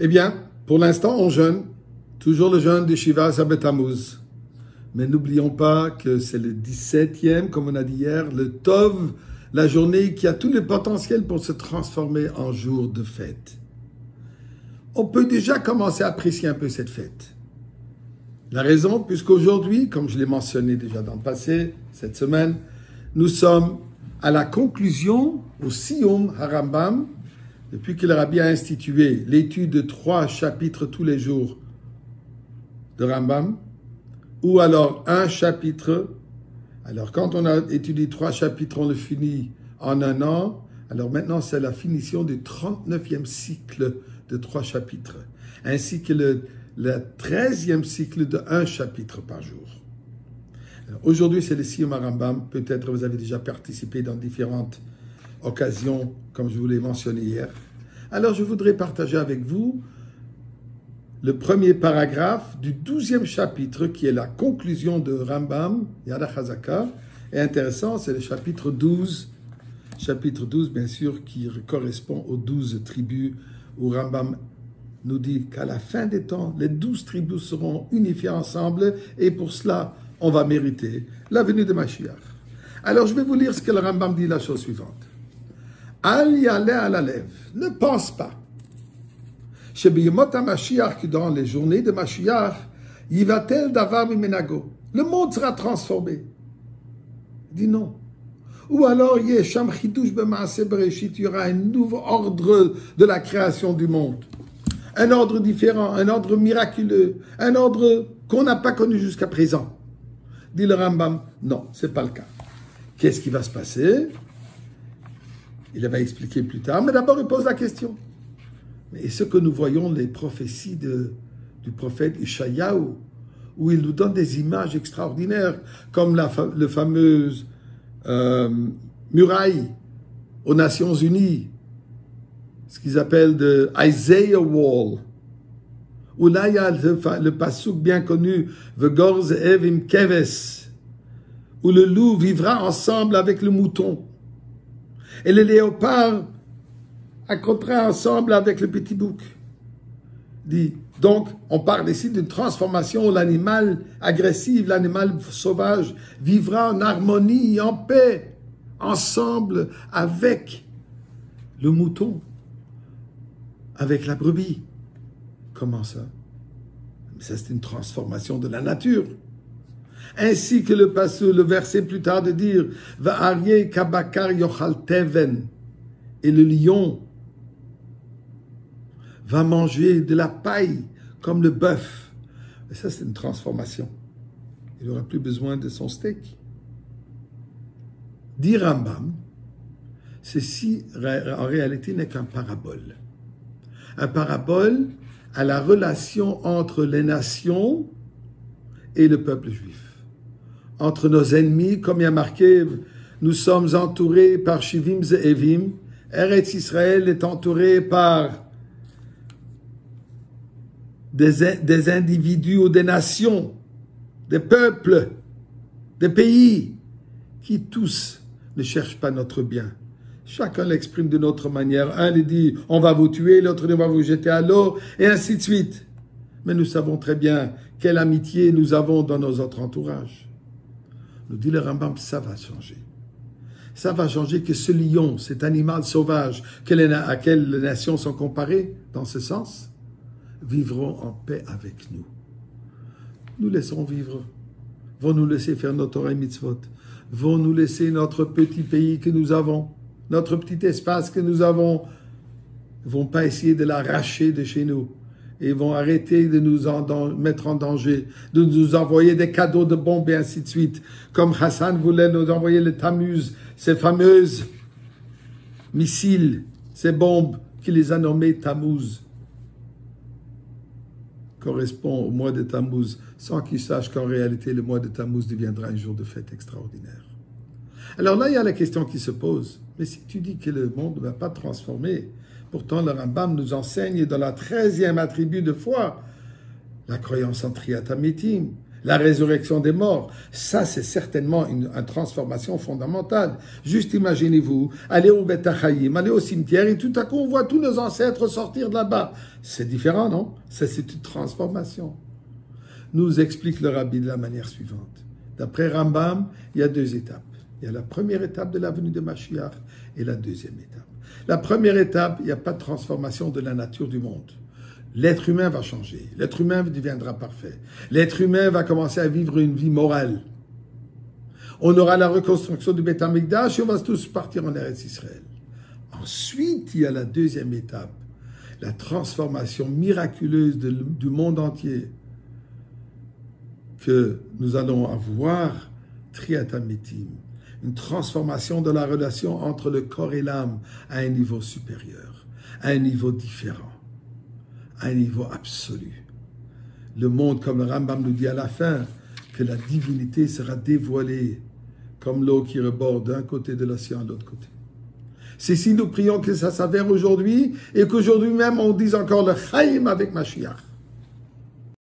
Eh bien, pour l'instant, on jeûne. Toujours le jeûne de Shiva Sabet Tammuz. Mais n'oublions pas que c'est le 17e, comme on a dit hier, le Tov, la journée qui a tout le potentiel pour se transformer en jour de fête. On peut déjà commencer à apprécier un peu cette fête. La raison, puisqu'aujourd'hui, comme je l'ai mentionné déjà dans le passé, cette semaine, nous sommes à la conclusion, au Siyum Harambam, depuis que le Rabbi a institué l'étude de 3 chapitres tous les jours de Rambam, ou alors un chapitre. Alors quand on a étudié 3 chapitres, on le finit en un an. Alors maintenant, c'est la finition du 39e cycle de 3 chapitres, ainsi que le 13e cycle de 1 chapitre par jour. Aujourd'hui, c'est le Siyum Rambam. Peut-être vous avez déjà participé dans différentes occasions, comme je vous l'ai mentionné hier. Alors, je voudrais partager avec vous le premier paragraphe du 12e chapitre, qui est la conclusion de Rambam, Yad HaChazaka. Et intéressant, c'est le chapitre 12. Chapitre 12, bien sûr, qui correspond aux 12 tribus, où Rambam nous dit qu'à la fin des temps, les 12 tribus seront unifiées ensemble, et pour cela, on va mériter la venue de Mashiach. Alors, je vais vous lire ce que le Rambam dit, la chose suivante. Al yaleh al alev, ne pense pas. Shebiyemot HaMashiach, que dans les journées de Mashiach, yivatel davar mimenago, le monde sera transformé. Il dit non. Ou alors, yesham chidush b'maaseh bereshit, il y aura un nouveau ordre de la création du monde. Un ordre différent, un ordre miraculeux, un ordre qu'on n'a pas connu jusqu'à présent. Dit le Rambam, non, ce n'est pas le cas. Qu'est-ce qui va se passer? Il va expliquer plus tard, mais d'abord il pose la question. Et ce que nous voyons, les prophéties du prophète Ishayahu, où il nous donne des images extraordinaires, comme le fameuse muraille aux Nations Unies, ce qu'ils appellent de Isaiah Wall, où là il y a le passouk bien connu, V'gor ze'ev im keves, où le loup vivra ensemble avec le mouton, et le léopard accroîtra ensemble avec le petit bouc. Dit, donc, on parle ici d'une transformation où l'animal agressif, l'animal sauvage, vivra en harmonie, en paix, ensemble avec le mouton, avec la brebis. Comment ça? Ça, c'est une transformation de la nature. Ainsi que le verset plus tard de dire Va'aryeh kabakar yochal teven, et le lion va manger de la paille comme le bœuf. Et ça, c'est une transformation. Il n'aura plus besoin de son steak. Dit Rambam, ceci en réalité n'est qu'un parabole. Un parabole à la relation entre les nations et le peuple juif. Entre nos ennemis, comme il y a marqué, nous sommes entourés par Shivim Ze'evim. Eretz Israël est entouré par des individus ou des nations, des peuples, des pays, qui tous ne cherchent pas notre bien. Chacun l'exprime de notre manière. Un lui dit, on va vous tuer, l'autre dit, on va vous jeter à l'eau, et ainsi de suite. Mais nous savons très bien quelle amitié nous avons dans nos autres entourages. Nous dit le Rambam, ça va changer. Ça va changer que ce lion, cet animal sauvage, à quelle les nations sont comparées, dans ce sens, vivront en paix avec nous. Nous laisserons vivre. Vont nous laisser faire notre Torah et mitzvot. Vont nous laisser notre petit pays que nous avons, notre petit espace que nous avons. Ils ne vont pas essayer de l'arracher de chez nous. Et vont arrêter de nous mettre en danger, de nous envoyer des cadeaux de bombes et ainsi de suite. Comme Hassan voulait nous envoyer le Tammuz, ces fameuses missiles, ces bombes qu'il les a nommées Tammuz. Correspond au mois de Tammuz, sans qu'ils sachent qu'en réalité, le mois de Tammuz deviendra un jour de fête extraordinaire. Alors là, il y a la question qui se pose. Mais si tu dis que le monde ne va pas transformer, pourtant le Rambam nous enseigne dans la 13e attribut de foi, la croyance en Triat HaMetim, la résurrection des morts. Ça, c'est certainement une transformation fondamentale. Juste imaginez-vous, aller au Beth Hachaim, aller au cimetière, et tout à coup, on voit tous nos ancêtres sortir de là-bas. C'est différent, non? Ça, c'est une transformation. Nous explique le Rabbi de la manière suivante. D'après Rambam, il y a 2 étapes. Il y a la première étape de la venue de Mashiach et la deuxième étape. La première étape, il n'y a pas de transformation de la nature du monde. L'être humain va changer. L'être humain deviendra parfait. L'être humain va commencer à vivre une vie morale. On aura la reconstruction du Beth Amikdash et on va tous partir en Eretz Israël. Ensuite, il y a la deuxième étape, la transformation miraculeuse du monde entier que nous allons avoir, Triat HaMetim, une transformation de la relation entre le corps et l'âme à un niveau supérieur, à un niveau différent, à un niveau absolu. Le monde, comme le Rambam nous dit à la fin, que la divinité sera dévoilée comme l'eau qui reborde d'un côté de l'océan à l'autre côté. C'est si nous prions que ça s'avère aujourd'hui et qu'aujourd'hui même on dise encore le Chaim avec Mashiach.